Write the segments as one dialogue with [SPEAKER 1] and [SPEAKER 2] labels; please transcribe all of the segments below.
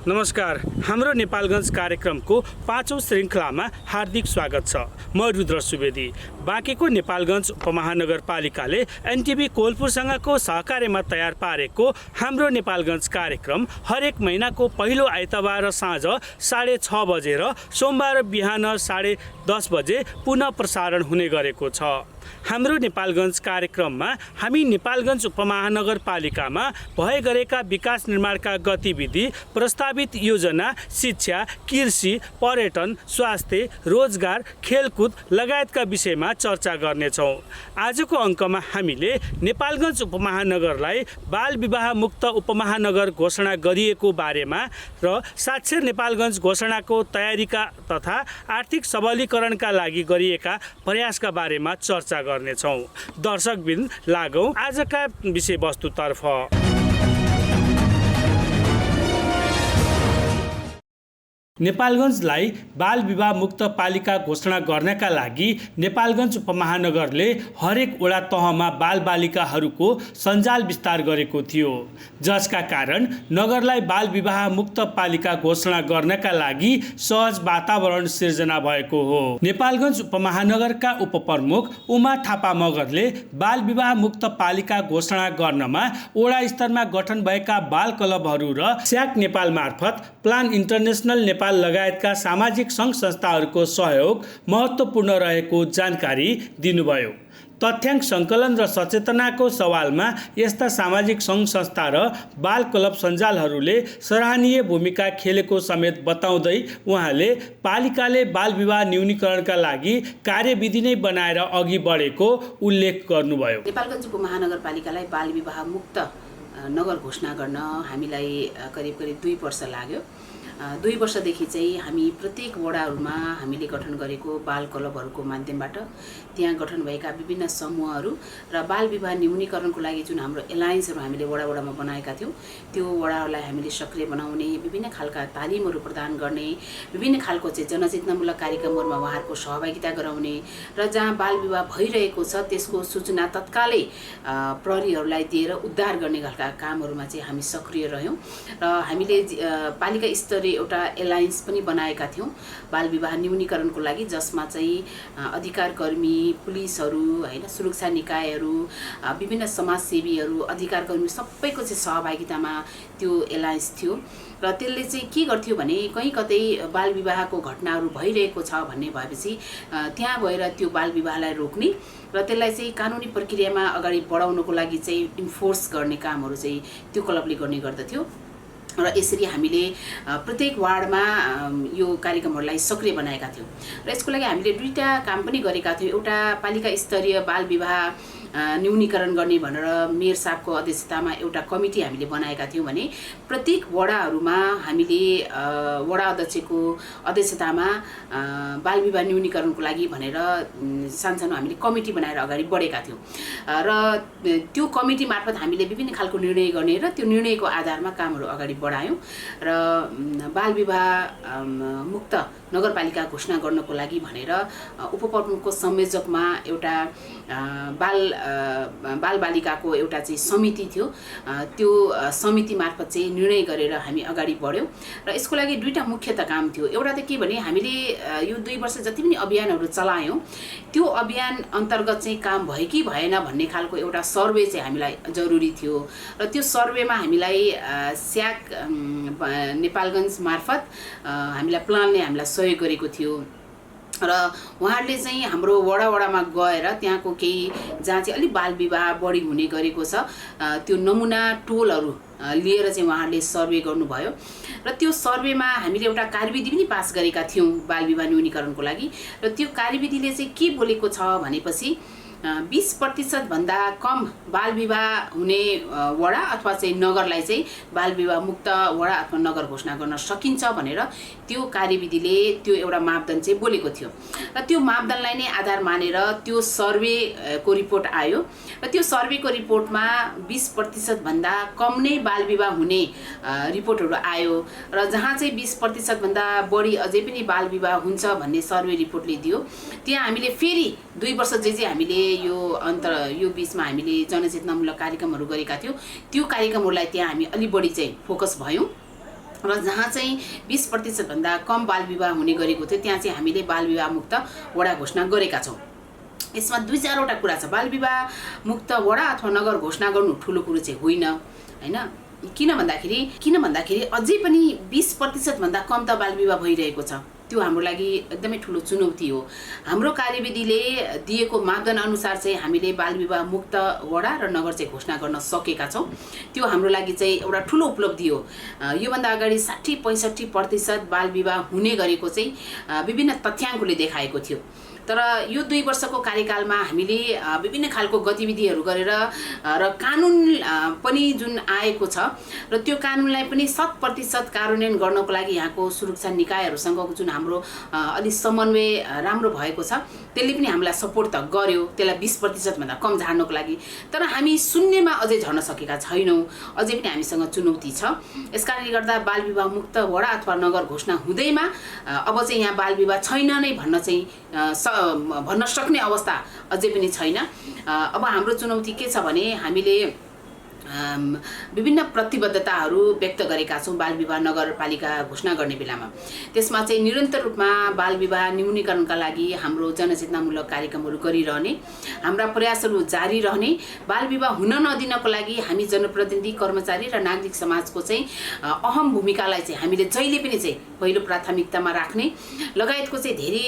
[SPEAKER 1] नमस्कार, हाम्रो नेपालगञ्ज कार्यक्रमको 5औं श्रृङ्खलामा हार्दिक स्वागत छ। म रुद्र सुवेदी। बाँकेको नेपालगञ्ज उपमहानगरपालिकाले एनटिभी कोलपुरसँगको सहकार्यमा तयार पारेको हाम्रो नेपालगञ्ज कार्यक्रम हरेक महिनाको पहिलो आइतबार साँझ 6:30 बजे र सोमबार बिहान 10:30 बजे पुनः प्रसारण हुने गरेको छ। हाम्रो नेपालगञ्ज कार्यक्रममा हामी नेपालगञ्ज उपमहानगरपालिकामा भए गरेका विकास निर्माणका गतिविधि, प्रस्तावित योजना, शिक्षा, कृषि, पर्यटन, स्वास्थ्य, रोजगार, खेलकुद लगायतका विषयमा चर्चा गर्नेछौँ। आजको अङ्कमा हामीले नेपालगञ्ज उपमहानगरलाई बाल विवाह मुक्त उपमहानगर घोषणा गरिएको बारेमा र साक्षर नेपालगञ्ज घोषणाको तयारीका तथा आर्थिक सबलीकरणका लागि गरिएका प्रयासका बारेमा चर्चा गर्नेछौँ। दर्शकबिन, लागौँ आजका विषयवस्तुतर्फ। नेपालगञ्जलाई बाल विवाह मुक्त पालिका घोषणा गर्नका लागि नेपालगञ्ज उपमहानगरले हरेक वडा तहमा बालबालिकाहरूको सञ्जाल विस्तार गरेको थियो, जसका कारण नगरलाई बाल विवाह मुक्त पालिका घोषणा गर्नका लागि सहज वातावरण सिर्जना भएको हो। नेपालगञ्ज उपमहानगरका उपप्रमुख उमा थापा मगरले बाल विवाह मुक्त पालिका घोषणा गर्नमा वडा स्तरमा गठन भएका बाल क्लबहरू र स्याक नेपाल मार्फत प्लान इन्टरनेसनल नेपाल लगायतका सामाजिक सङ्घ संस्थाहरूको सहयोग महत्त्वपूर्ण रहेको जानकारी दिनुभयो। तथ्याङ्क सङ्कलन र सचेतनाको सवालमा यस्ता सामाजिक सङ्घ संस्था र बाल क्लब सञ्जालहरूले सराहनीय भूमिका खेलेको समेत बताउँदै उहाँले पालिकाले बाल विवाह न्यूनीकरणका लागि कार्यविधि नै बनाएर अघि बढेको उल्लेख गर्नुभयो।
[SPEAKER 2] नेपालगञ्ज उपमहानगरपालिकालाई बाल विवाह मुक्त नगर घोषणा गर्न हामीलाई करिब 2 वर्ष लाग्यो। 2 वर्षदेखि चाहिँ हामी प्रत्येक वडाहरूमा हामीले गठन गरेको बाल क्लबहरूको माध्यमबाट त्यहाँ गठन भएका विभिन्न समूहहरू र बाल विवाह न्यूनीकरणको लागि जुन हाम्रो एलायन्सहरू हामीले वडामा बनाएका थियौँ, त्यो वडाहरूलाई हामीले सक्रिय बनाउने, विभिन्न खालका तालिमहरू प्रदान गर्ने, विभिन्न खालको चाहिँ जनचेतनामूलक कार्यक्रमहरूमा उहाँहरूको सहभागिता गराउने र जहाँ बाल विवाह भइरहेको छ त्यसको सूचना तत्कालै प्रहरीहरूलाई दिएर उद्धार गर्ने खालका कामहरूमा चाहिँ हामी सक्रिय रह्यौँ र हामीले पालिका स्तरीय एउटा एलायन्स पनि बनाएका थियौँ बाल विवाह न्यूनीकरणको लागि, जसमा चाहिँ अधिकारकर्मी, पुलिसहरू, हैन, सुरक्षा निकायहरू, विभिन्न समाजसेवीहरू, अधिकारकर्मी सबैको चाहिँ सहभागितामा त्यो एलायन्स थियो र त्यसले चाहिँ के गर्थ्यो भने कहीँ कतै बाल विवाहको घटनाहरू भइरहेको छ भन्ने भएपछि त्यहाँ गएर त्यो बाल विवाहलाई रोक्ने र त्यसलाई चाहिँ कानुनी प्रक्रियामा अगाडि बढाउनको लागि चाहिँ इन्फोर्स गर्ने कामहरू चाहिँ त्यो क्लबले गर्ने गर्दथ्यो र यसरी हामीले प्रत्येक वार्डमा यो कार्यक्रमहरूलाई सक्रिय बनाएका थियौँ र यसको लागि हामीले 2टा काम पनि गरेका थियौँ। एउटा पालिका स्तरीय बाल विवाह न्यूनीकरण गर्ने भनेर मेयर साहबको अध्यक्षतामा एउटा कमिटी हामीले बनाएका थियौँ भने प्रत्येक वडाहरूमा हामीले वडा अध्यक्षको अध्यक्षतामा बाल विवाह न्यूनीकरणको लागि भनेर सानसानो हामीले कमिटी बनाएर अगाडि बढेका थियौँ र त्यो कमिटी मार्फत हामीले विभिन्न खालको निर्णय गर्ने र त्यो निर्णयको आधारमा कामहरू अगाडि बढायौँ र बाल विवाह मुक्त नगरपालिका घोषणा गर्नको लागि भनेर उपप्रमुखको संयोजकमा एउटा बालबालिकाको एउटा चाहिँ समिति थियो। त्यो समिति मार्फत चाहिँ निर्णय गरेर हामी अगाडि बढ्यौँ र यसको लागि 2टा मुख्यतः काम थियो। एउटा त के भने हामीले यो 2 वर्ष जति पनि अभियानहरू चलायौँ त्यो अभियान अन्तर्गत चाहिँ काम भयो कि भएन भन्ने खालको एउटा सर्वे चाहिँ हामीलाई जरुरी थियो र त्यो सर्वेमा हामीलाई स्याक नेपालगञ्ज मार्फत हामीलाई प्लानले हामीलाई सहयोग गरेको थियो र उहाँहरूले चाहिँ हाम्रो वडामा गएर त्यहाँको केही जहाँ चाहिँ अलिक बाल विवाह बढी हुने गरेको छ त्यो नमुना टोलहरू लिएर चाहिँ उहाँहरूले सर्वे गर्नुभयो र त्यो सर्वेमा हामीले एउटा कार्यविधि पनि पास गरेका थियौँ बाल विवाह न्यूनीकरणको लागि र त्यो कार्यविधिले चाहिँ के बोलेको छ भनेपछि 20% भन्दा कम बाल विवाह हुने वडा अथवा चाहिँ नगरलाई चाहिँ बाल विवाह मुक्त वडा अथवा नगर घोषणा गर्न सकिन्छ भनेर त्यो कार्यविधिले त्यो एउटा मापदण्ड चाहिँ बोलेको थियो र त्यो मापदण्डलाई नै आधार मानेर त्यो सर्वेको रिपोर्ट आयो र त्यो सर्वेको रिपोर्टमा 20% भन्दा कम नै बाल विवाह हुने रिपोर्टहरू आयो र जहाँ चाहिँ 20% भन्दा बढी अझै पनि बाल विवाह हुन्छ भन्ने सर्वे रिपोर्टले दियो त्यहाँ हामीले फेरि 2 वर्ष चाहिँ हामीले यो बीचमा हामीले जनचेतनामूलक कार्यक्रमहरू गरेका थियौँ। त्यो कार्यक्रमहरूलाई त्यहाँ हामी अलि बढी चाहिँ फोकस भयौँ र जहाँ चाहिँ 20% भन्दा कम बालविवाह हुने गरेको थियो त्यहाँ चाहिँ हामीले बालविवाह मुक्त वडा घोषणा गरेका छौँ। यसमा 2-4वटा कुरा छ। बालविवाह मुक्त वडा अथवा नगर घोषणा गर्नु ठुलो कुरो चाहिँ होइन हैन। किन भन्दाखेरि अझै पनि 20% भन्दा कम त बालविवाह भइरहेको छ। त्यो हाम्रो लागि एकदमै ठुलो चुनौती हो। हाम्रो कार्यविधिले दिएको मापदण्ड अनुसार चाहिँ हामीले बालविवाह मुक्त वडा र नगर चाहिँ घोषणा गर्न सकेका छौँ। त्यो हाम्रो लागि चाहिँ एउटा ठुलो उपलब्धि हो। योभन्दा अगाडि 60-65% बालविवाह हुने गरेको चाहिँ विभिन्न तथ्याङ्कले देखाएको थियो। तर यो 2 वर्षको कार्यकालमा हामीले विभिन्न खालको गतिविधिहरू गरेर र कानुन पनि जुन आएको छ र त्यो कानुनलाई पनि 100% कार्यान्वयन गर्नको लागि यहाँको सुरक्षा निकायहरूसँगको जुन हाम्रो अलि समन्वय राम्रो भएको छ त्यसले पनि हामीलाई सपोर्ट त गर्यो त्यसलाई 20% भन्दा कम झार्नको लागि। तर हामी शून्यमा अझै झर्न सकेका छैनौँ। अझै पनि हामीसँग चुनौती छ। यसकारणले गर्दा बालविवाह मुक्त वडा अथवा नगर घोषणा हुँदैमा अब चाहिँ यहाँ बालविवाह छैन नै भन्न सक्ने अवस्था अझै पनि छैन। अब हाम्रो चुनौती के छ भने हामीले विभिन्न प्रतिबद्धताहरू व्यक्त गरेका छौँ बालविवाह नगरपालिका घोषणा गर्ने बेलामा। त्यसमा चाहिँ निरन्तर रूपमा बालविवाह न्यूनीकरणका लागि हाम्रो जनचेतनामूलक कार्यक्रमहरू गरिरहने, हाम्रा प्रयासहरू जारी रहने, बालविवाह हुन नदिनको लागि हामी जनप्रतिनिधि, कर्मचारी र नागरिक समाजको चाहिँ अहम भूमिकालाई चाहिँ हामीले जहिले पनि चाहिँ पहिलो प्राथमिकतामा राख्ने लगायतको चाहिँ धेरै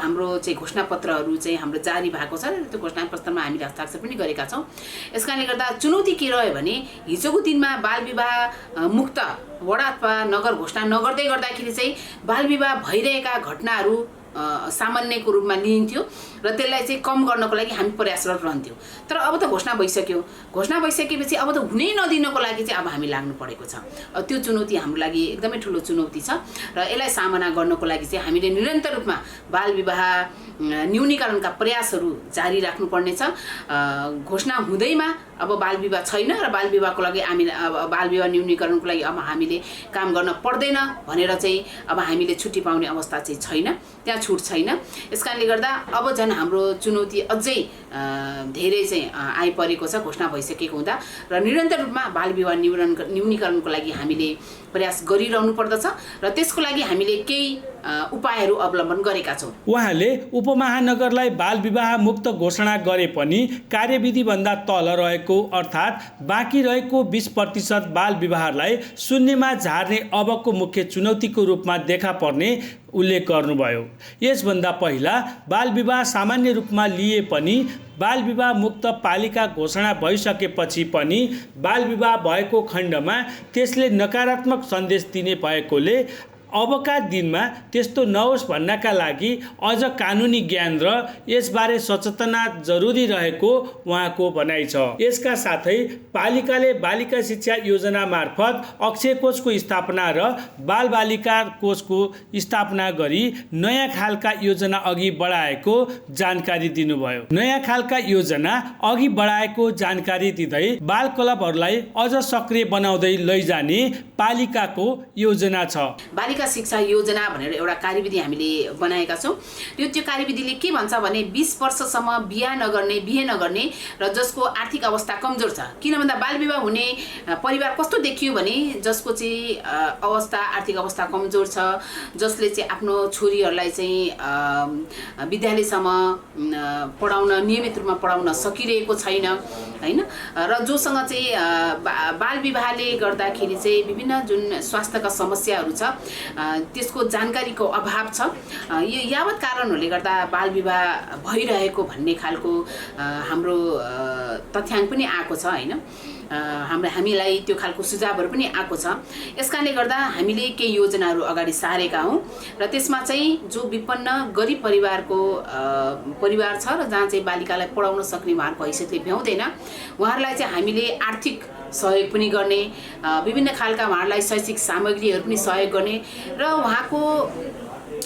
[SPEAKER 2] हाम्रो चाहिँ घोषणापत्रहरू चाहिँ हाम्रो जारी भएको छ र त्यो घोषणापत्रमा हामीले हस्ताक्षर पनि गरेका छौँ। यसकारणले गर्दा चुनौती के रह्यो भने हिजोको दिनमा बालविवाह मुक्त वडा अथवा नगर घोषणा नगर्दै गर्दाखेरि चाहिँ बालविवाह भइरहेका घटनाहरू सामान्यको रूपमा लिइन्थ्यो र त्यसलाई चाहिँ कम गर्नको लागि हामी प्रयासरत रहन्थ्यौँ। तर अब त घोषणा भइसक्यो। घोषणा भइसकेपछि अब त हुनै नदिनको लागि चाहिँ अब हामी लाग्नु परेको छ। त्यो चुनौती हाम्रो लागि एकदमै ठुलो चुनौती छ र यसलाई सामना गर्नको लागि चाहिँ हामीले निरन्तर रूपमा बालविवाह न्यूनीकरणका प्रयासहरू जारी राख्नुपर्नेछ। घोषणा हुँदैमा अब बालविवाह छैन र बालविवाहको लागि बालविवाह न्यूनीकरणको लागि अब हामीले काम गर्न पर्दैन भनेर चाहिँ अब हामीले छुट्टी पाउने अवस्था चाहिँ छैन, त्यहाँ छुट छैन। यसकारणले गर्दा अब झन् हाम्रो चुनौती अझै धेरै चाहिँ आइपरेको छ घोषणा भइसकेको हुँदा र निरन्तर रूपमा बालविवाह न्यूनीकरणको लागि हामीले प्रयास गरिरहनु पर्दछ र त्यसको लागि हामीले केही उपायहरू अवलम्बन गरेका छौँ।
[SPEAKER 1] उहाँले उपमहानगरलाई बालविवाह मुक्त घोषणा गरे पनि कार्यविधिभन्दा तल रहेको अर्थात् बाँकी रहेको 20% बालविवाहलाई शून्यमा झार्ने अबको मुख्य चुनौतीको रूपमा देखा पर्ने उल्लेख गर्नुभयो। यसभन्दा पहिला बालविवाह सामान्य रूपमा लिए पनि बालविवाह मुक्त पालिका घोषणा भइसकेपछि पनि बालविवाह भएको खण्डमा त्यसले नकारात्मक सन्देश दिने भएकोले अबका दिनमा त्यस्तो नहोस् भन्नका लागि अझ कानुनी ज्ञान र यसबारे सचेतना जरुरी रहेको उहाँको भनाइ छ। यसका साथै पालिकाले बालिका शिक्षा योजना मार्फत अक्षय कोषको स्थापना र बालबालिका कोषको स्थापना गरी नयाँ खालका योजना अघि बढाएको जानकारी दिनुभयो। नयाँ खालका योजना अघि बढाएको जानकारी दिँदै बाल क्लबहरूलाई अझ सक्रिय बनाउँदै लैजाने पालिकाको योजना छ।
[SPEAKER 2] बालिका शिक्षा योजना भनेर एउटा कार्यविधि हामीले बनाएका छौँ। त्यो कार्यविधिले के भन्छ भने 20 वर्षसम्म बिहे नगर्ने र जसको आर्थिक अवस्था कमजोर छ। किन भन्दा बालविवाह हुने परिवार कस्तो देखियो भने जसको चाहिँ आर्थिक अवस्था कमजोर छ, जसले चाहिँ आफ्नो छोरीहरूलाई चाहिँ विद्यालयसम्म पढाउन नियमित रूपमा पढाउन सकिरहेको छैन हैन, र जोसँग चाहिँ बालविवाहले गर्दाखेरि चाहिँ विभिन्न जुन स्वास्थ्यका समस्याहरू छ त्यसको जानकारीको अभाव छ। यो यावत कारणहरूले गर्दा बालविवाह भइरहेको भन्ने खालको हाम्रो तथ्याङ्क पनि आएको छ हैन, हामीलाई त्यो खालको सुझावहरू पनि आएको छ। यसकारणले गर्दा हामीले केही योजनाहरू अगाडि सारेका हौँ र त्यसमा चाहिँ जो विपन्न गरिब परिवार छ र जहाँ चाहिँ बालिकालाई पढाउन सक्ने उहाँहरूको हैसियतले भ्याउँदैन उहाँहरूलाई चाहिँ हामीले आर्थिक सहयोग पनि गर्ने, विभिन्न खालका उहाँहरूलाई शैक्षिक सामग्रीहरू पनि सहयोग गर्ने र उहाँको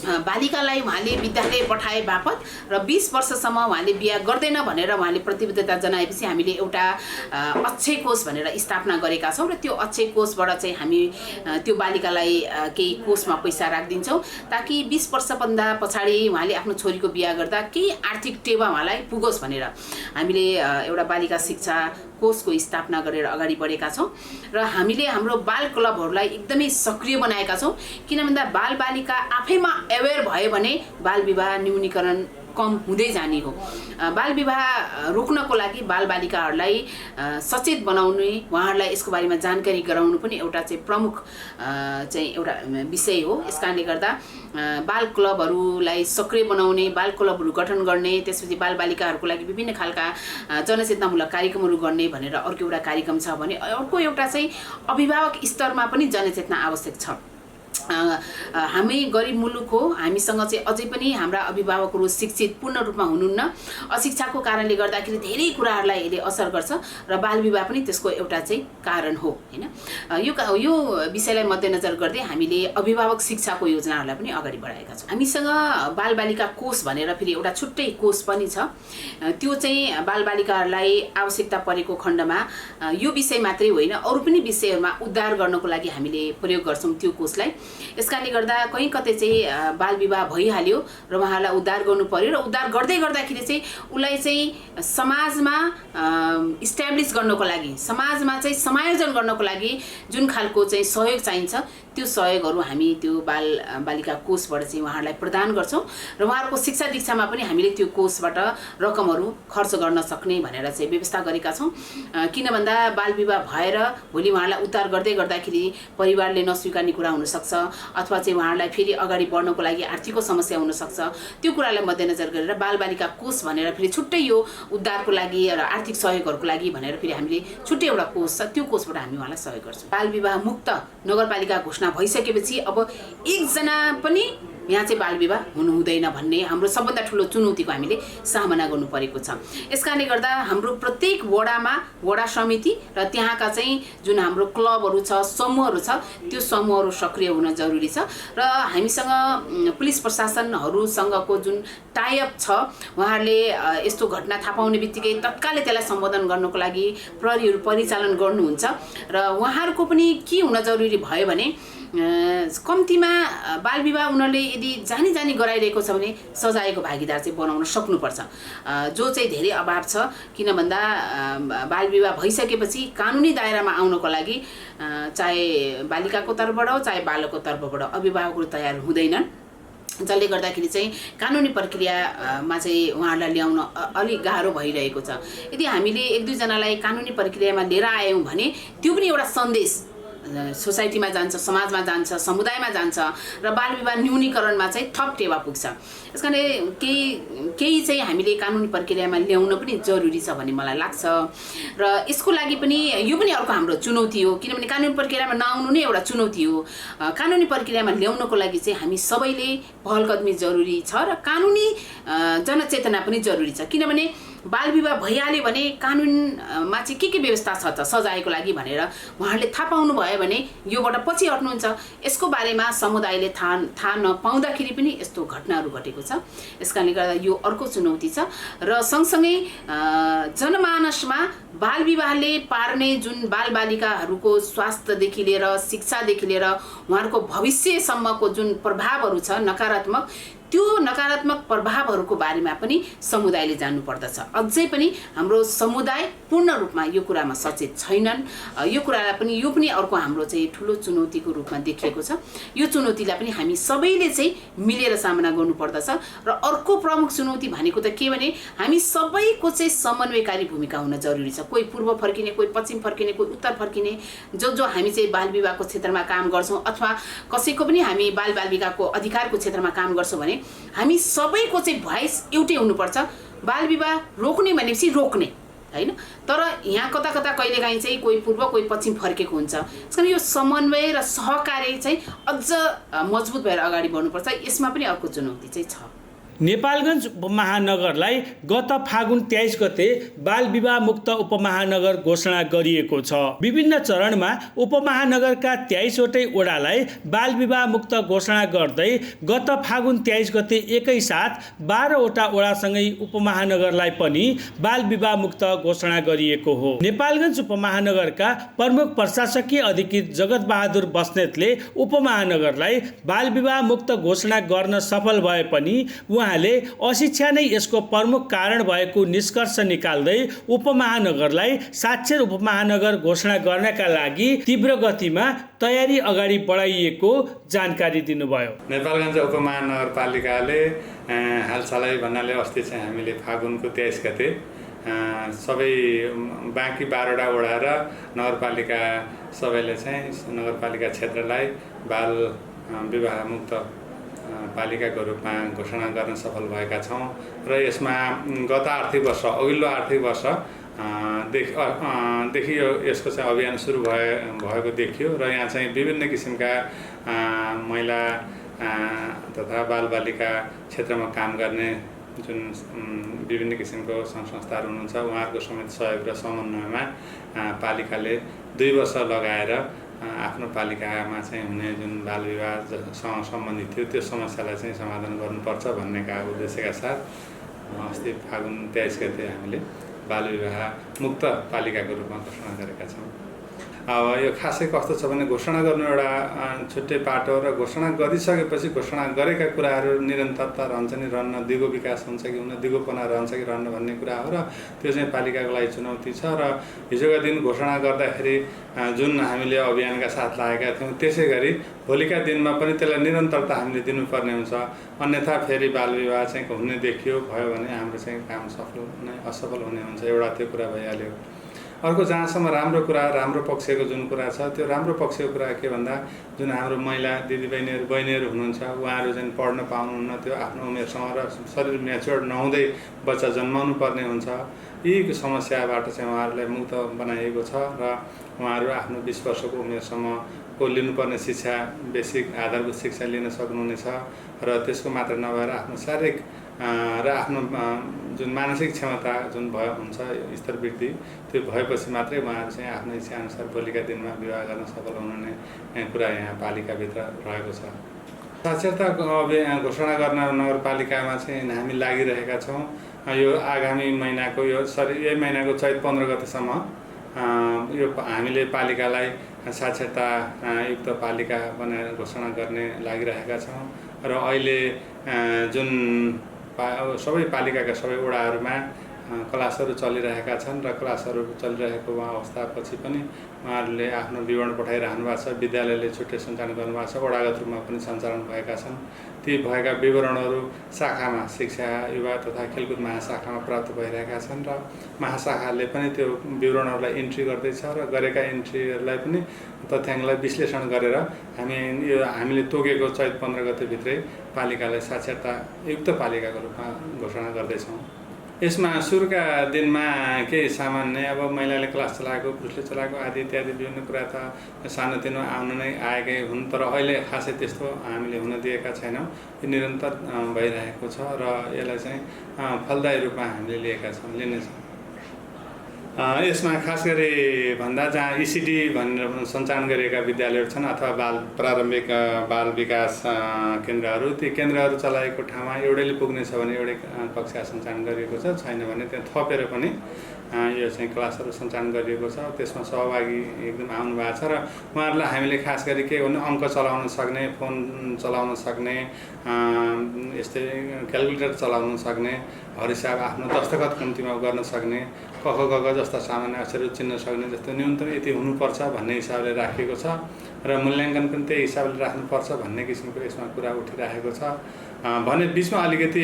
[SPEAKER 2] बालिकालाई उहाँले विद्यालय पठाए बापत र 20 वर्षसम्म उहाँले बिहा गर्दैन भनेर उहाँले प्रतिबद्धता जनाएपछि हामीले एउटा अक्षय कोष भनेर स्थापना गरेका छौँ र त्यो अक्षय कोषबाट चाहिँ हामी त्यो बालिकालाई केही कोषमा पैसा राखिदिन्छौँ ताकि 20 वर्षभन्दा पछाडि उहाँले आफ्नो छोरीको बिहा गर्दा केही आर्थिक टेवा उहाँलाई पुगोस् भनेर हामीले एउटा बालिका शिक्षा कोषको स्थापना गरेर अगाडि बढेका छौँ र हामीले हाम्रो बाल क्लबहरूलाई एकदमै सक्रिय बनाएका छौँ किन भन्दा बालबालिका आफैमा अवेर भयो भने बाल विवाह न्यूनीकरण कम हुँदै जाने हो। बाल विवाह रोक्नको लागि बालबालिकाहरूलाई सचेत बनाउने उहाँहरूलाई यसको बारेमा जानकारी गराउनु पनि एउटा चाहिँ प्रमुख चाहिँ एउटा विषय हो। यस कारणले गर्दा बाल क्लबहरूलाई सक्रिय बनाउने बाल क्लबहरू गठन गर्ने त्यसपछि बालबालिकाहरूको लागि विभिन्न खालका जनचेतनामूलक कार्यक्रमहरू गर्ने भनेर अर्को एउटा कार्यक्रम छ भने अर्को एउटा चाहिँ अभिभावक स्तरमा पनि जनचेतना आवश्यक छ। हामी गरिब मुलुक हो, हामीसँग चाहिँ अझै पनि हाम्रा अभिभावकहरू शिक्षित पूर्ण रूपमा हुनुहुन्न। अशिक्षाको कारणले गर्दाखेरि धेरै कुराहरूलाई यसले असर गर्छ र बाल विवाह पनि त्यसको एउटा चाहिँ कारण हो हैन। यो विषयलाई मध्यनजर गर्दै हामीले अभिभावक शिक्षाको योजनाहरूलाई पनि अगाडि बढाएका छौँ। हामीसँग बालबालिका कोष भनेर फेरि एउटा छुट्टै कोष पनि छ। त्यो चाहिँ बालबालिकाहरूलाई आवश्यकता परेको खण्डमा यो विषय मात्रै होइन अरू पनि विषयहरूमा उद्धार गर्नको लागि हामीले प्रयोग गर्छौँ त्यो कोषलाई। यसकारणले गर्दा कहीँ कतै चाहिँ बाल विवाह भइहाल्यो र उहाँलाई उद्धार गर्नु पर्यो र उद्धार गर्दै गर्दाखेरि चाहिँ उसलाई चाहिँ समाजमा इस्ट्याब्लिस गर्नको लागि समाजमा चाहिँ समायोजन गर्नको लागि जुन खालको चाहिँ सहयोग चाहिन्छ त्यो सहयोगहरू हामी त्यो बालिका कोषबाट चाहिँ उहाँहरूलाई प्रदान गर्छौँ र उहाँहरूको शिक्षा दीक्षामा पनि हामीले त्यो कोषबाट रकमहरू खर्च गर्न सक्ने भनेर चाहिँ व्यवस्था गरेका छौँ। किन भन्दा बाल विवाह भएर भोलि उहाँलाई उद्धार गर्दै गर्दाखेरि परिवारले नस्वीकार्ने कुरा हुनसक्छ अथवा चाहिँ उहाँहरूलाई फेरि अगाडि बढ्नको लागि आर्थिकको समस्या हुनसक्छ। त्यो कुरालाई मध्यनजर गरेर बालबालिका कोष भनेर फेरि छुट्टै यो उद्धारको लागि र आर्थिक सहयोगहरूको लागि भनेर फेरि हामीले छुट्टै एउटा कोष छ त्यो कोषबाट हामी उहाँलाई सहयोग गर्छौँ। बाल विवाह मुक्त नगरपालिका घोषणा भइसकेपछि अब एकजना पनि यहाँ चाहिँ बाल विवाह हुनु हुँदैन भन्ने हाम्रो सबभन्दा ठुलो चुनौतीको हामीले सामना गर्नु परेको छ। यसकारणले गर्दा हाम्रो प्रत्येक वडामा वडा समिति र त्यहाँका चाहिँ जुन हाम्रो क्लबहरू छ समूहहरू छ त्यो समूहहरू सक्रिय हुन जरुरी छ र हामीसँग पुलिस प्रशासनहरूसँगको जुन टाइअप छ उहाँहरूले यस्तो घटना थाहा पाउने बित्तिकै तत्कालै त्यसलाई सम्बोधन गर्नको लागि प्रहरीहरू परिचालन गर्नुहुन्छ र उहाँहरूको पनि के हुन जरुरी भयो भने कम्तीमा बाल विवाह उनीहरूले यदि जानी गराइरहेको छ भने सजायको भागीदार चाहिँ बनाउन सक्नुपर्छ जो चाहिँ धेरै अभाव छ। किन भन्दा बाल विवाह भइसकेपछि कानुनी दायरामा आउनको लागि चाहे बालिकाको तर्फबाट हो चाहे बालकको तर्फबाट अभिभावकहरू तयार हुँदैनन् जसले गर्दाखेरि चाहिँ कानुनी प्रक्रियामा चाहिँ उहाँहरूलाई ल्याउन अलिक गाह्रो भइरहेको छ। यदि हामीले एक दुईजनालाई कानुनी प्रक्रियामा लिएर आयौँ भने त्यो पनि एउटा सन्देश सोसाइटीमा जान्छ समाजमा जान्छ समुदायमा जान्छ र बाल विवाह न्यूनीकरणमा चाहिँ थप टेवा पुग्छ। यसकारणले केही चाहिँ हामीले कानुनी प्रक्रियामा ल्याउन पनि जरुरी छ भन्ने मलाई लाग्छ र यसको लागि पनि यो पनि अर्को हाम्रो चुनौती हो किनभने कानुनी प्रक्रियामा नआउनु नै एउटा चुनौती हो। कानुनी प्रक्रियामा ल्याउनको लागि चाहिँ हामी सबैले पहलकदमी जरुरी छ र कानुनी जनचेतना पनि जरुरी छ। किनभने बाल विवाह भइहाल्यो भने कानुनमा चाहिँ के व्यवस्था छ त सजायको लागि भनेर उहाँहरूले थाहा पाउनु भयो भने योबाट पछि हट्नुहुन्छ। यसको बारेमा समुदायले थाहा नपाउँदाखेरि पनि यस्तो घटनाहरू घटेको छ। यसकारणले गर्दा यो अर्को चुनौती छ र सँगसँगै जनमानसमा बाल विवाहले पार्ने जुन बालबालिकाहरूको स्वास्थ्यदेखि लिएर शिक्षादेखि लिएर उहाँहरूको भविष्यसम्मको जुन प्रभावहरू छ नकारात्मक त्यो नकारात्मक प्रभावहरूको बारेमा पनि समुदायले जान्नु पर्दछ। अझै पनि हाम्रो समुदाय पूर्ण रूपमा यो कुरामा सचेत छैनन्। यो कुरालाई पनि यो पनि अर्को हाम्रो चाहिँ ठुलो चुनौतीको रूपमा देखिएको छ। यो चुनौतीलाई पनि हामी सबैले चाहिँ मिलेर सामना गर्नुपर्दछ र अर्को प्रमुख चुनौती भनेको त के भने हामी सबैको चाहिँ समन्वयकारी भूमिका हुन जरुरी छ। कोही पूर्व फर्किने कोही पश्चिम फर्किने कोही उत्तर फर्किने जो हामी चाहिँ बाल विवाहको क्षेत्रमा काम गर्छौँ अथवा कसैको पनि हामी बाल बालिकाको अधिकारको क्षेत्रमा काम गर्छौँ भने हामी सबैको चाहिँ भोइस एउटै हुनुपर्छ। बाल विवाह रोक्ने भनेपछि रोक्ने हैन तर यहाँ कता कता कहिलेकाहीँ चाहिँ कोही पूर्व कोही पश्चिम फर्केको हुन्छ। त्यसकारण यो समन्वय र सहकार्य चाहिँ अझ मजबुत भएर अगाडि बढ्नुपर्छ। यसमा पनि अर्को चुनौती चाहिँ छ।
[SPEAKER 1] नेपालगञ्ज उपमहानगरलाई गत फागुन 23 गते बाल विवाह मुक्त उपमहानगर घोषणा गरिएको छ। विभिन्न चरणमा उपमहानगरका 23 वटै वडालाई बाल विवाह मुक्त घोषणा गर्दै गत फागुन 23 गते एकैसाथ 12 वटा वडासँगै उपमहानगरलाई पनि बाल विवाह मुक्त घोषणा गरिएको हो। नेपालगञ्ज उपमहानगरका प्रमुख प्रशासकीय अधिकृत जगत बहादुर बस्नेतले उपमहानगरलाई बाल विवाह मुक्त घोषणा गर्न सफल भए पनि उहाँले अशिक्षा नै यसको प्रमुख कारण भएको निष्कर्ष निकाल्दै उपमहानगरलाई साक्षर उपमहानगर घोषणा गर्नका लागि तीव्र गतिमा तयारी अगाडि बढाइएको जानकारी दिनुभयो।
[SPEAKER 3] नेपालगञ्ज उपमहानगरपालिकाले हालसालै भन्नाले अस्ति चाहिँ हामीले फागुनको 23 गते सबै बाँकी 12वटा वडा र नगरपालिका सबैले चाहिँ नगरपालिका क्षेत्रलाई बाल विवाह मुक्त पालिकाको रूपमा घोषणा गर्न सफल भएका छौँ र यसमा गत आर्थिक वर्ष अघिल्लो आर्थिक वर्ष देखि यसको चाहिँ अभियान सुरु भएको देखियो र यहाँ चाहिँ विभिन्न किसिमका महिला तथा बालबालिका क्षेत्रमा काम गर्ने जुन विभिन्न किसिमको सङ्घ संस्थाहरू हुनुहुन्छ उहाँहरूको समेत सहयोग र समन्वयमा पालिकाले 2 वर्ष लगाएर आफ्नो पालिकामा चाहिँ हुने जुन बाल विवाहसँग सम्बन्धित थियो त्यो समस्यालाई चाहिँ समाधान गर्नुपर्छ भन्नेका उद्देश्यका साथ अस्ति फागुन 23 गते हामीले बाल विवाह मुक्त पालिकाको रूपमा घोषणा गरेका छौँ। अब यो खासै कस्तो छ भने घोषणा गर्नु एउटा छुट्टै पाटो र घोषणा गरिसकेपछि घोषणा गरेका कुराहरू निरन्तरता रहन्छ नि रहन्न, दिगो विकास हुन्छ कि हुन, दिगोपना रहन्छ कि रहन्न भन्ने कुरा हो र त्यो चाहिँ पालिकाको लागि चुनौती छ। र हिजोका दिन घोषणा गर्दाखेरि जुन हामीले अभियानका साथ लागेका थियौँ त्यसै गरी भोलिका दिनमा पनि त्यसलाई निरन्तरता हामीले दिनुपर्ने हुन्छ। अन्यथा फेरि बाल विवाह चाहिँ हुने देखियो भयो भने हाम्रो चाहिँ काम सफल नै असफल हुने हुन्छ। एउटा त्यो कुरा भइहाल्यो। अर्को जहाँसम्म राम्रो कुरा, राम्रो पक्षको जुन कुरा छ त्यो राम्रो पक्षको कुरा के भन्दा जुन हाम्रो महिला दिदीबहिनीहरू हुनुहुन्छ उहाँहरू चाहिँ पढ्न पाउनुहुन्न, त्यो आफ्नो उमेरसँग र शरीर म्याच्योर्ड नहुँदै बच्चा जन्माउनु पर्ने हुन्छ। यी समस्याबाट चाहिँ उहाँहरूलाई मुक्त बनाइएको छ र उहाँहरू आफ्नो 20 वर्षको उमेरसम्मको लिनुपर्ने शिक्षा, बेसिक आधारभूत शिक्षा लिन सक्नुहुनेछ र त्यसको मात्र नभएर आफ्नो शारीरिक र आफ्नो जुन मानसिक क्षमता जुन हुन्छ स्तर वृद्धि त्यो भएपछि मात्रै उहाँहरू चाहिँ आफ्नो इच्छाअनुसार भोलिका दिनमा विवाह गर्न सफल हुनुहुने कुरा यहाँ पालिकाभित्र रहेको छ। साक्षरता घोषणा गर्न नगरपालिकामा चाहिँ हामी लागिरहेका छौँ। यो आगामी महिनाको यही महिनाको चैत 15 गतेसम्म यो हामीले पालिकालाई साक्षरता युक्त पालिका बनाएर घोषणा गर्ने लागिरहेका छौँ र अहिले जुन सबै पालिकाका सबै वडाहरूमा क्लासहरू चलिरहेका छन् र क्लासहरू चलिरहेको अवस्थापछि पनि उहाँहरूले आफ्नो विवरण पठाइरहनु भएको छ। विद्यालयले छुट्टै सञ्चालन गर्नुभएको छ, वडागत रूपमा पनि सञ्चालन भएका छन्। ती भएका विवरणहरू शाखामा शिक्षा, युवा तथा खेलकुद महाशाखामा प्राप्त भइरहेका छन् र महाशाखाले पनि त्यो विवरणहरूलाई इन्ट्री गर्दैछ र गरेका इन्ट्रीहरूलाई पनि तथ्याङ्कलाई विश्लेषण गरेर हामीले तोकेको चैत 15 गतेभित्रै पालिकालाई साक्षरता युक्त पालिकाको रूपमा घोषणा गर्दैछौँ। यसमा सुरुका दिनमा केही सामान्य अब महिलाले क्लास चलाएको, पुरुषले चलाएको आदि इत्यादि विभिन्न कुरा त सानोतिनो आउन नै आएकै हुन्, तर अहिले खासै त्यस्तो हामीले हुन दिएका छैनौँ। यो निरन्तर भइरहेको छ र यसलाई चाहिँ फलदायी रूपमा हामीले लिनेछौँ। यसमा खास गरी भन्दा जहाँ ECD भनेर सञ्चालन गरिएका विद्यालयहरू छन् अथवा प्रारम्भिक बाल विकास केन्द्रहरू, ती केन्द्रहरू चलाएको ठाउँमा एउटैले पुग्नेछ भने एउटै कक्षा सञ्चालन गरिएको छ, छैन भने त्यहाँ थपेर पनि यो चाहिँ क्लासहरू सञ्चालन गरिएको छ। त्यसमा सहभागी एकदम आउनु भएको छ र उहाँहरूलाई हामीले खास गरी के भन्नु अङ्क चलाउन सक्ने, फोन चलाउन सक्ने, यस्तै क्यालकुलेटर चलाउन सक्ने, हरहिसाब आफ्नो दस्तखत कम्तीमा गर्न सक्ने, क ख ग घ जस्ता सामान्य अक्षरहरू चिन्न सक्ने जस्तो न्यूनतम यति हुनुपर्छ भन्ने हिसाबले राखिएको छ र मूल्याङ्कन पनि त्यही हिसाबले राख्नुपर्छ भन्ने किसिमको यसमा कुरा उठिरहेको छ। भने बिचमा अलिकति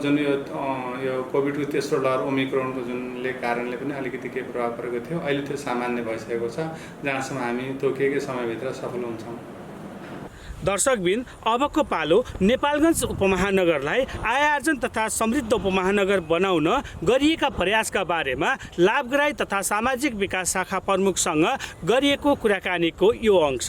[SPEAKER 3] जुन यो कोभिडको तेस्रो लहर ओमिक्रोनको जुनले कारणले पनि अलिकति केही प्रभाव परेको थियो, अहिले त्यो सामान्य भइसकेको छ, जहाँसम्म हामी तोकिएकै समयभित्र सफल हुन्छौँ।
[SPEAKER 1] दर्शकबिन, अबको पालो नेपालगञ्ज उपमहानगरलाई आय आर्जन तथा समृद्ध उपमहानगर बनाउन गरिएका प्रयासका बारेमा लाभग्राही तथा सामाजिक विकास शाखा प्रमुखसँग गरिएको कुराकानीको यो अंश।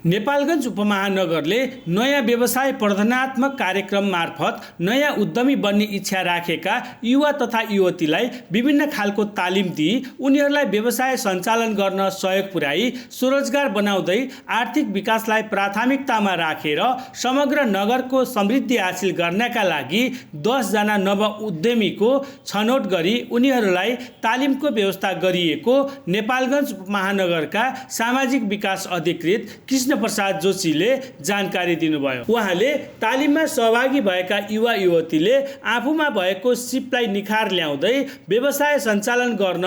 [SPEAKER 1] नेपालगञ्ज उपमहानगरले नयाँ व्यवसाय प्रवर्धनात्मक कार्यक्रम मार्फत नयाँ उद्यमी बन्ने इच्छा राखेका युवा तथा युवतीलाई विभिन्न खालको तालिम दिई उनीहरूलाई व्यवसाय सञ्चालन गर्न सहयोग पुर्याई स्वरोजगार बनाउँदै आर्थिक विकासलाई प्राथमिकतामा राखेर समग्र नगरको समृद्धि हासिल गर्नका लागि 10 जना नव उद्यमीको छनौट गरी उनीहरूलाई तालिमको व्यवस्था गरिएको नेपालगञ्ज उपमहानगरका सामाजिक विकास अधिकृत कृष्ण प्रसाद जोशीले जानकारी दिनुभयो। उहाँले तालिममा सहभागी भएका युवा युवतीले आफूमा भएको सिपलाई निखार ल्याउँदै व्यवसाय सञ्चालन गर्न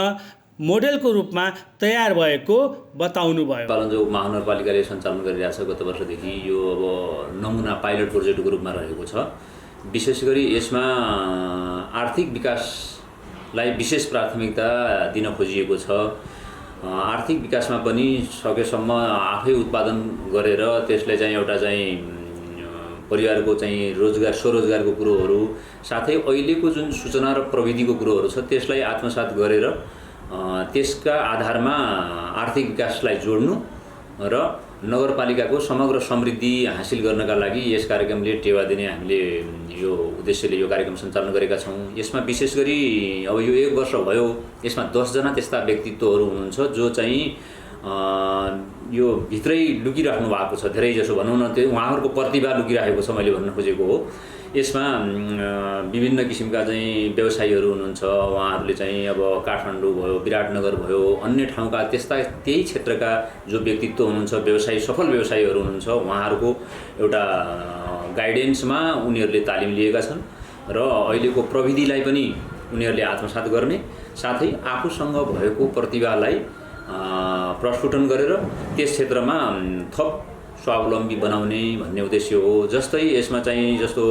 [SPEAKER 1] मोडेलको रूपमा तयार भएको बताउनुभयो।
[SPEAKER 4] नेपालगञ्ज उपमहानगरपालिकाले सञ्चालन गरिरहेछ गत वर्षदेखि यो अब नमुना पाइलट प्रोजेक्टको रूपमा रहेको छ। विशेष गरी यसमा आर्थिक विकासलाई विशेष प्राथमिकता दिन खोजिएको छ। आर्थिक विकासमा पनि सकेसम्म आफै उत्पादन गरेर त्यसलाई चाहिँ एउटा चाहिँ परिवारको चाहिँ रोजगार स्वरोजगारको कुरोहरू साथै अहिलेको जुन सूचना र प्रविधिको कुरोहरू छ त्यसलाई आत्मसात गरेर त्यसका आधारमा आर्थिक विकासलाई जोड्नु र नगरपालिकाको समग्र समृद्धि हासिल गर्नका लागि यस कार्यक्रमले टेवा दिने हामीले यो उद्देश्यले यो कार्यक्रम सञ्चालन गरेका छौँ। यसमा विशेष गरी अब यो 1 वर्ष भयो, यसमा 10 जना त्यस्ता व्यक्तित्वहरू हुनुहुन्छ जो चाहिँ यो भित्रै लुकिराख्नु भएको छ। धेरै जसो भनौँ न, त्यो उहाँहरूको प्रतिभा लुकिराखेको छ मैले भन्न खोजेको हो। यसमा विभिन्न किसिमका चाहिँ व्यवसायीहरू हुनुहुन्छ। उहाँहरूले चाहिँ अब काठमाडौँ भयो, विराटनगर भयो, अन्य ठाउँका त्यही क्षेत्रका जो व्यक्तित्व हुनुहुन्छ, सफल व्यवसायीहरू हुनुहुन्छ, उहाँहरूको एउटा गाइडेन्समा उनीहरूले तालिम लिएका छन् र अहिलेको प्रविधिलाई पनि उनीहरूले आत्मसात गर्ने साथै आफूसँग भएको प्रतिभालाई प्रस्फुटन गरेर त्यस क्षेत्रमा थप स्वावलम्बी बनाउने भन्ने उद्देश्य हो। जस्तै यसमा चाहिँ जस्तो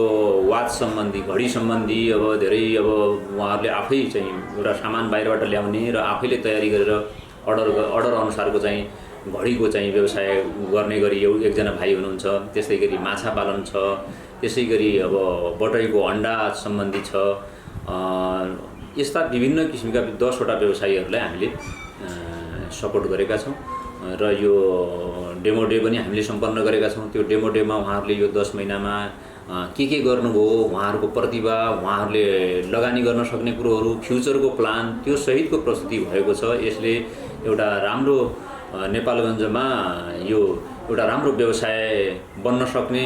[SPEAKER 4] वाच सम्बन्धी, घडी सम्बन्धी अब धेरै अब उहाँहरूले आफै चाहिँ एउटा सामान बाहिरबाट ल्याउने र आफैले तयारी गरेर अर्डर अनुसारको चाहिँ घडीको चाहिँ व्यवसाय गर्ने गरी एकजना भाइ हुनुहुन्छ। त्यस्तै गरी माछा पालन छ, त्यसै गरी अब बटैको अन्डा सम्बन्धी छ। यस्ता विभिन्न किसिमका 10 वटा व्यवसायीहरूलाई हामीले सपोर्ट गरेका छौँ र यो डेमो डे पनि हामीले सम्पन्न गरेका छौँ। त्यो डेमो डेमा उहाँहरूले यो 10 महिनामा के गर्नुभयो, उहाँहरूको प्रतिभा, उहाँहरूले लगानी गर्न सक्ने कुरोहरू, फ्युचरको प्लान, त्यो सहितको प्रस्तुति भएको छ। यसले एउटा राम्रो नेपालगञ्जमा यो एउटा राम्रो व्यवसाय बन्न सक्ने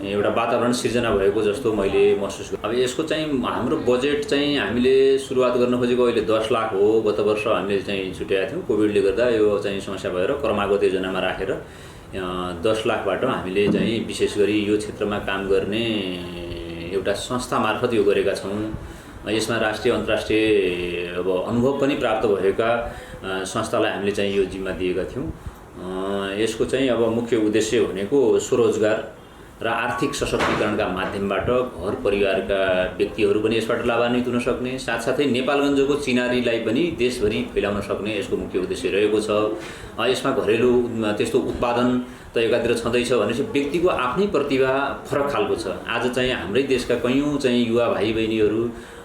[SPEAKER 4] एउटा वातावरण सिर्जना भएको जस्तो मैले महसुस गरेँ। अब यसको चाहिँ हाम्रो बजेट चाहिँ हामीले सुरुवात गर्न खोजेको अहिले 10 लाख हो। गत वर्ष हामीले चाहिँ छुट्याएका थियौँ, कोभिडले गर्दा यो चाहिँ समस्या भएर क्रमागत योजनामा राखेर 10 लाखबाट हामीले चाहिँ विशेष गरी यो क्षेत्रमा काम गर्ने एउटा संस्था मार्फत यो गरेका छौँ। यसमा राष्ट्रिय अन्तर्राष्ट्रिय अब अनुभव पनि प्राप्त भएका संस्थालाई हामीले चाहिँ यो जिम्मा दिएका थियौँ। यसको चाहिँ अब मुख्य उद्देश्य भनेको स्वरोजगार र आर्थिक सशक्तिकरणका माध्यमबाट घर परिवारका व्यक्तिहरू पनि यसबाट लाभान्वित हुन सक्ने, साथसाथै नेपालगञ्जको चिनारीलाई पनि देशभरि फैलाउन सक्ने यसको मुख्य उद्देश्य रहेको छ। यसमा घरेलु त्यस्तो उत्पादन त एकातिर छँदैछ भनेपछि व्यक्तिको आफ्नै प्रतिभा फरक खालको छ। आज चाहिँ हाम्रै देशका कयौँ चाहिँ युवा भाइ बहिनीहरू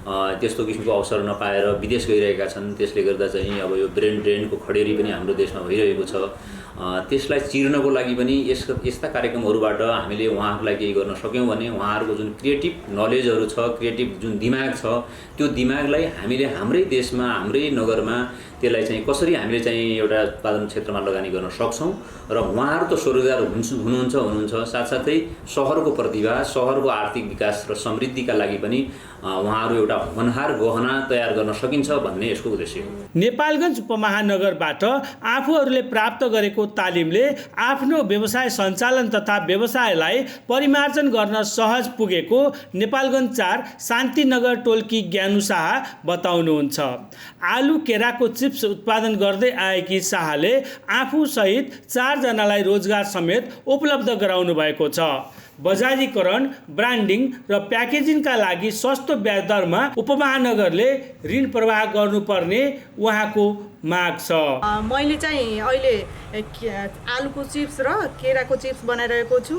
[SPEAKER 4] त्यस्तो किसिमको अवसर नपाएर विदेश गइरहेका छन्। त्यसले गर्दा चाहिँ अब यो ब्रेन ड्रेनको खडेरी पनि हाम्रो देशमा भइरहेको छ। त्यसलाई चिर्नको लागि पनि यस्ता कार्यक्रमहरूबाट हामीले उहाँहरूलाई केही गर्न सक्यौँ भने उहाँहरूको जुन क्रिएटिभ नलेजहरू छ, क्रिएटिभ जुन दिमाग छ, त्यो दिमागलाई हामीले हाम्रै देशमा, हाम्रै नगरमा त्यसलाई चाहिँ कसरी हामीले चाहिँ एउटा उत्पादन क्षेत्रमा लगानी गर्न सक्छौँ र उहाँहरू त स्वरोजगार हुनुहुन्छ, साथसाथै सहरको प्रतिभा, सहरको आर्थिक विकास र समृद्धिका लागि पनि उहाँहरू एउटा होनहार गहना तयार गर्न सकिन्छ भन्ने यसको उद्देश्य हो।
[SPEAKER 1] नेपालगञ्ज उपमहानगरबाट आफूहरूले प्राप्त गरेको तालिमले आफ्नो व्यवसाय सञ्चालन तथा व्यवसायलाई परिमार्जन गर्न सहज पुगेको नेपालगञ्ज 4 शान्तिनगर टोलकी ज्ञानु शाह बताउनुहुन्छ। आलु केराको चिप्स उत्पादन गर्दै आएकी शाहले आफूसहित 4 जनालाई रोजगार समेत उपलब्ध गराउनु भएको छ। बजारीकरण, ब्रान्डिङ र प्याकेजिङका लागि सस्तो ब्याज दरमा उपमहानगरले ऋण प्रवाह गर्नुपर्ने उहाँको माग छ।
[SPEAKER 5] मैले चाहिँ अहिले आलुको चिप्स र केराको चिप्स बनाइरहेको छु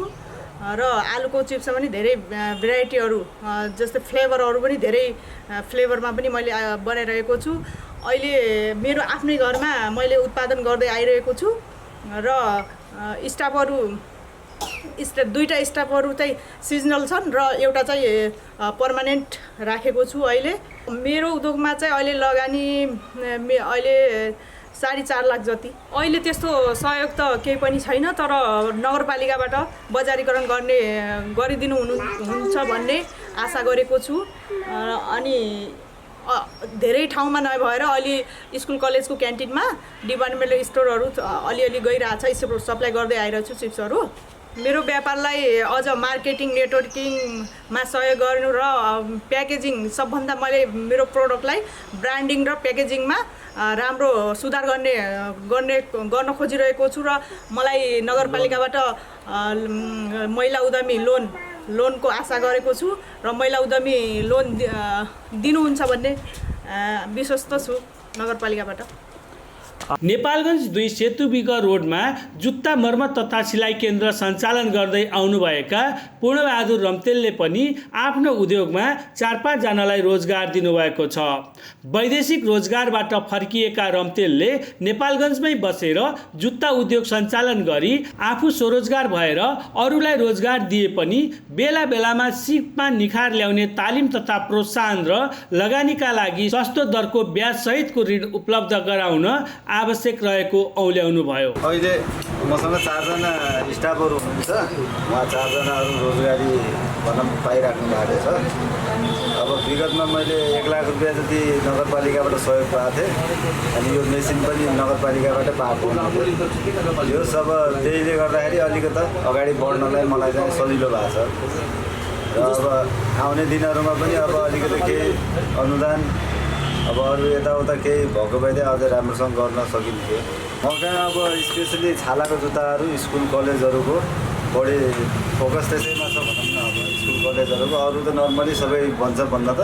[SPEAKER 5] र आलुको चिप्समा पनि धेरै भेराइटीहरू जस्तै फ्लेभरहरू पनि धेरै फ्लेभरमा पनि मैले बनाइरहेको छु। अहिले मेरो आफ्नै घरमा मैले उत्पादन गर्दै आइरहेको छु र स्टाफहरू दुईवटा स्टाफहरू चाहिँ सिजनल छन् र एउटा चाहिँ पर्मानेन्ट राखेको छु अहिले। मेरो उद्योगमा चाहिँ अहिले लगानी अहिले 4.5 लाख जति। अहिले त्यस्तो सहयोग त केही पनि छैन, तर नगरपालिकाबाट बजारीकरण गरिदिनु हुन्छ भन्ने आशा गरेको छु। अनि धेरै ठाउँमा नभएर अलि स्कुल कलेजको क्यान्टिनमा डिपार्टमेन्टल स्टोरहरू अलिअलि गइरहेछ, सप्लाई गर्दै आइरहेको छु चिप्सहरू। मेरो व्यापारलाई अझ मार्केटिङ नेटवर्किङमा सहयोग गर्नु र प्याकेजिङ, सबभन्दा मैले मेरो प्रोडक्टलाई ब्रान्डिङ र प्याकेजिङमा राम्रो सुधार गर्न खोजिरहेको छु। र मलाई नगरपालिकाबाट महिला उद्यमी लोनको आशा गरेको छु र महिला उद्यमी लोन दिनुहुन्छ भन्ने विश्वस्त छु नगरपालिकाबाट।
[SPEAKER 1] नेपालगञ्ज 2 सेतुबिग रोडमा जुत्ता मर्मत तथा सिलाइ केन्द्र सञ्चालन गर्दै आउनुभएका पूर्णबहादुर रम्तेलले पनि आफ्नो उद्योगमा 4-5 जनालाई रोजगार दिनुभएको छ। वैदेशिक रोजगारबाट फर्किएका रम्तेलले नेपालगञ्जमै बसेर जुत्ता उद्योग सञ्चालन गरी आफू स्वरोजगार भएर अरूलाई रोजगार दिए पनि बेला बेलामा सिपमा निखार ल्याउने तालिम तथा प्रोत्साहन र लगानीका लागि सस्तो दरको ब्याज सहितको ऋण उपलब्ध गराउन आवश्यक रहेको औल्याउनु भयो।
[SPEAKER 6] अहिले मसँग 4 जना स्टाफहरू हुनुहुन्छ, उहाँ 4 जनाहरू रोजगारी भनौँ पाइराख्नु भएको छ। अब विगतमा मैले 1 लाख रुपियाँ जति नगरपालिकाबाट सहयोग पाएको थिएँ, अनि यो मेसिन पनि नगरपालिकाबाट पाएको हुन्थ्यो। यो सब त्यहीले गर्दाखेरि अलिकति अगाडि बढ्नलाई मलाई चाहिँ सजिलो भएको छ। र अब आउने दिनहरूमा पनि अब अलिकति केही अनुदान अब अरू यताउता केही भएको भए अझै राम्रोसँग गर्न सकिन्थ्यो। म कहाँ अब स्पेसली छालाको जुत्ताहरू स्कुल कलेजहरूको बढी फोकस त्यसैमा छ भनौँ न। अब स्कुल कलेजहरूको अरू त नर्मली सबै बन्छ भन्न त,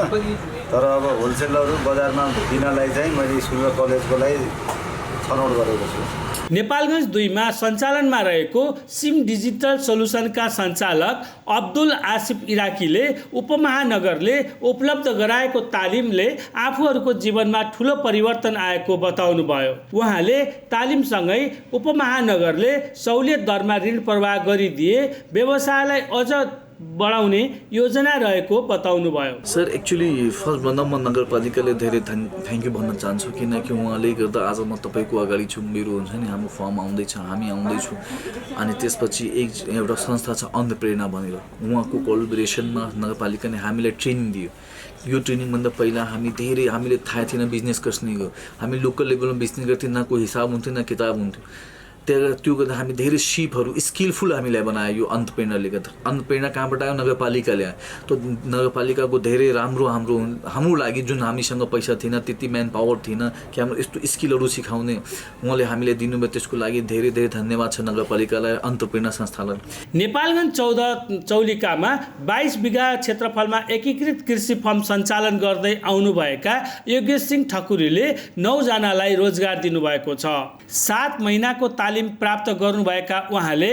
[SPEAKER 6] तर अब होलसेलहरू बजारमा दिनलाई चाहिँ मैले स्कुल र कलेजको लागि छनौट गरेको छु।
[SPEAKER 1] नेपालगञ्ज 2 मा सञ्चालनमा रहेको सिम डिजिटल सोलुसनका सञ्चालक अब्दुल आसिफ इराकीले उपमहानगरले उपलब्ध गराएको तालिमले आफूहरूको जीवनमा ठुलो परिवर्तन आएको बताउनुभयो। उहाँले तालिमसँगै उपमहानगरले सहुलियत दरमा ऋण प्रवाह गरिदिए व्यवसायलाई अझ बढाउने योजना रहेको बताउनु भयो।
[SPEAKER 7] सर एक्चुअली फर्स्टभन्दा म नगरपालिकाले धेरै थ्याङ्क यू भन्न चाहन्छु, किनकि उहाँले गर्दा आज म तपाईँको अगाडि छु। मेरो हुन्छ नि हाम्रो फर्म आउँदैछ, हामी आउँदैछौँ, अनि त्यसपछि एउटा संस्था छ अन्धप्रेरणा भनेर, उहाँको कोलाबोरेसनमा नगरपालिकाले हामीलाई ट्रेनिङ दियो। यो ट्रेनिङभन्दा पहिला हामीले थाहा थिएन बिजनेस कसरी हो। हामी लोकल लेभलमा बिजनेस गर्थ्यौँ, न कोही हिसाब हुन्थ्यो न किताब हुन्थ्यो। त्यो गर्दा हामी धेरै सिपहरू स्किलफुल हामीलाई बनायो। यो अन्धप्रेरणाले गर्दा अन्धप्रेरणा कहाँबाट आयो? नगरपालिकाले आयो। त नगरपालिकाको धेरै राम्रो हाम्रो लागि जुन हामीसँग पैसा थिएन, त्यति म्यान पावर थिएन कि हाम्रो यस्तो स्किलहरू सिकाउने उहाँले हामीलाई दिनुभयो। त्यसको लागि धेरै धेरै धन्यवाद छ नगरपालिकालाई, अन्धप्रेरणा संस्थालाई।
[SPEAKER 1] नेपालगञ्ज 14 चौलिकामा 22 बिघा क्षेत्रफलमा एकीकृत कृषि फर्म सञ्चालन गर्दै आउनुभएका योगेश सिंह ठकुरीले 9 जनालाई रोजगार दिनुभएको छ। 7 महिनाको तालिम प्राप्त गर्नुभएका उहाँले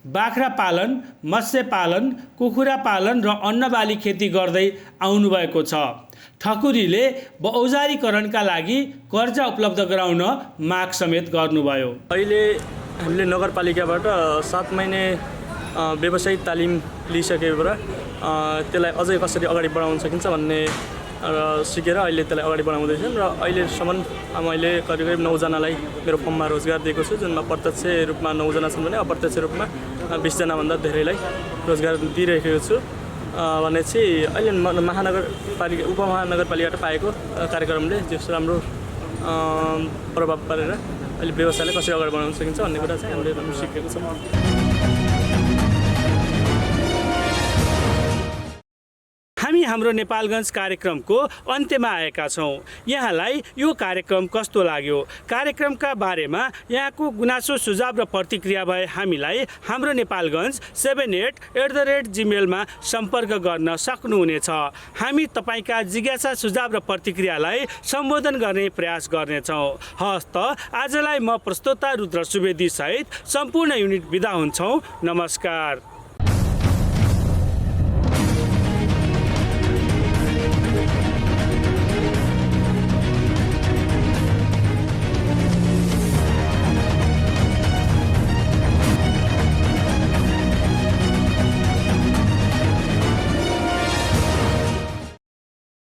[SPEAKER 1] बाख्रा पालन, मत्स्य पालन, कुखुरा पालन र अन्नबाली खेती गर्दै आउनुभएको छ। ठकुरीले औजारीकरणका लागि कर्जा उपलब्ध गराउन माग समेत गर्नुभयो।
[SPEAKER 8] अहिले हामीले नगरपालिकाबाट 7 महिने व्यावसायिक तालिम लिइसकेबाट त्यसलाई अझै कसरी अगाडि बढाउन सकिन्छ भन्ने सिकेर अहिले त्यसलाई अगाडि बढाउँदैछौँ। र अहिलेसम्म मैले करिब 9 जनालाई मेरो फर्ममा रोजगार दिएको छु, जुनमा प्रत्यक्ष रूपमा 9 जना छन् भने अप्रत्यक्ष रूपमा 20 जनाभन्दा धेरैलाई रोजगार दिइरहेको छु। भने चाहिँ अहिले उपमहानगरपालिकाबाट पाएको कार्यक्रमले जस्तो राम्रो प्रभाव पारेर अहिले व्यवसायलाई कसरी अगाडि बढाउन सकिन्छ भन्ने कुरा चाहिँ हामीले राम्रो सिकेको छौँ।
[SPEAKER 1] हामी हाम्रो नेपालगञ्ज कार्यक्रमको अन्त्यमा आएका छौँ। यहाँलाई यो कार्यक्रम कस्तो लाग्यो? कार्यक्रमका बारेमा यहाँको गुनासो सुझाव र प्रतिक्रिया भए हामीलाई हाम्रो नेपालगञ्ज 78@gmail.com सम्पर्क गर्न सक्नुहुनेछ। हामी तपाईँका जिज्ञासा सुझाव र प्रतिक्रियालाई सम्बोधन गर्ने प्रयास गर्नेछौँ। हस्त आजलाई म प्रस्तोता रुद्र सुवेदी सहित सम्पूर्ण युनिट बिदा हुन्छौँ। नमस्कार।